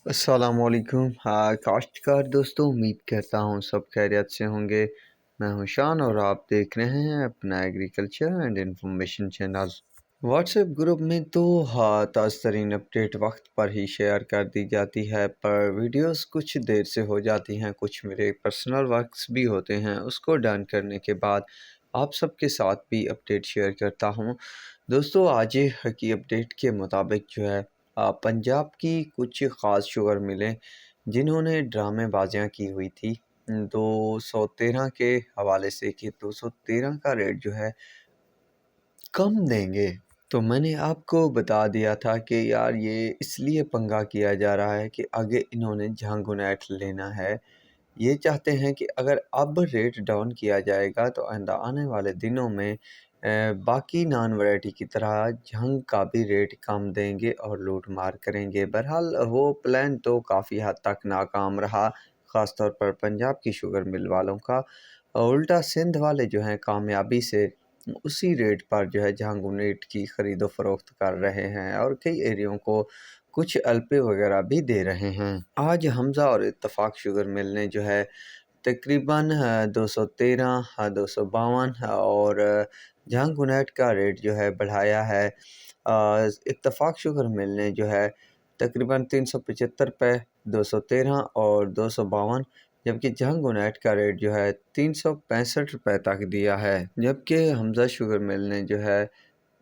अस्सलाम वालेकुम। काश्तकार दोस्तों, उम्मीद करता हूँ सब खैरियत से होंगे। मैं हूँ शान और आप देख रहे हैं अपना agriculture and information channel. WhatsApp group में तो ताज़ा तरीन अपडेट वक्त पर ही शेयर कर दी जाती है, पर वीडियोस कुछ देर से हो जाती हैं। कुछ मेरे पर्सनल वर्क्स भी होते हैं, उसको डन करने के बाद आप सबके साथ भी अपडेट शेयर करता हूँ। दोस्तों, आज की अपडेट के मुताबिक जो है पंजाब की कुछ ख़ास शुगर मिलें जिन्होंने ड्रामेबाजियाँ की हुई थी 213 के हवाले से कि 213 का रेट जो है कम देंगे। तो मैंने आपको बता दिया था कि यार ये इसलिए पंगा किया जा रहा है कि आगे इन्होंने झांगुनैट लेना है। ये चाहते हैं कि अगर अब रेट डाउन किया जाएगा तो आइंदा आने वाले दिनों में बाकी नॉन वैरायटी की तरह झंग का भी रेट कम देंगे और लूट मार करेंगे। बहरहाल वो प्लान तो काफ़ी हद तक नाकाम रहा, ख़ास तौर पर पंजाब की शुगर मिल वालों का। उल्टा सिंध वाले जो हैं कामयाबी से उसी रेट पर जो है झांगुनेट की ख़रीदो फरोख्त कर रहे हैं और कई एरियो को कुछ अल्पे वगैरह भी दे रहे हैं। आज हमज़ा और इत्तफाक शुगर मिल ने जो है तकरीबन 213, 252 और झांगुनेट का रेट जो है बढ़ाया है। इत्तफाक शुगर मिल ने जो है तकरीबन 375 रुपये, 213 और 252, जबकि झांगुनेट का रेट जो है 365 रुपये तक दिया है। जबकि हमज़ा शुगर मिल ने जो है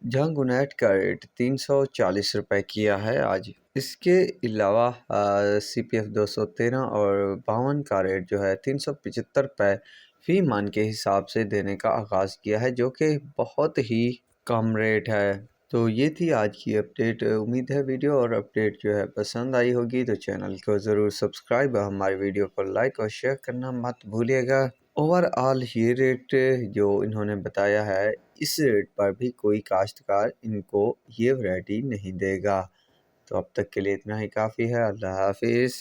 झांगुनेट का रेट 340 रुपये किया है आज। इसके अलावा CPF 213 और 52 का रेट जो है 375 रुपये फ़ी मन के हिसाब से देने का आगाज़ किया है, जो कि बहुत ही कम रेट है। तो ये थी आज की अपडेट। उम्मीद है वीडियो और अपडेट जो है पसंद आई होगी, तो चैनल को ज़रूर सब्सक्राइब और हमारी वीडियो को लाइक और शेयर करना मत भूलिएगा। ओवरऑल ये रेट जो इन्होंने बताया है, इस रेट पर भी कोई काश्तकार इनको ये वैरायटी नहीं देगा। तो अब तक के लिए इतना ही काफ़ी है। अल्लाह हाफिज़।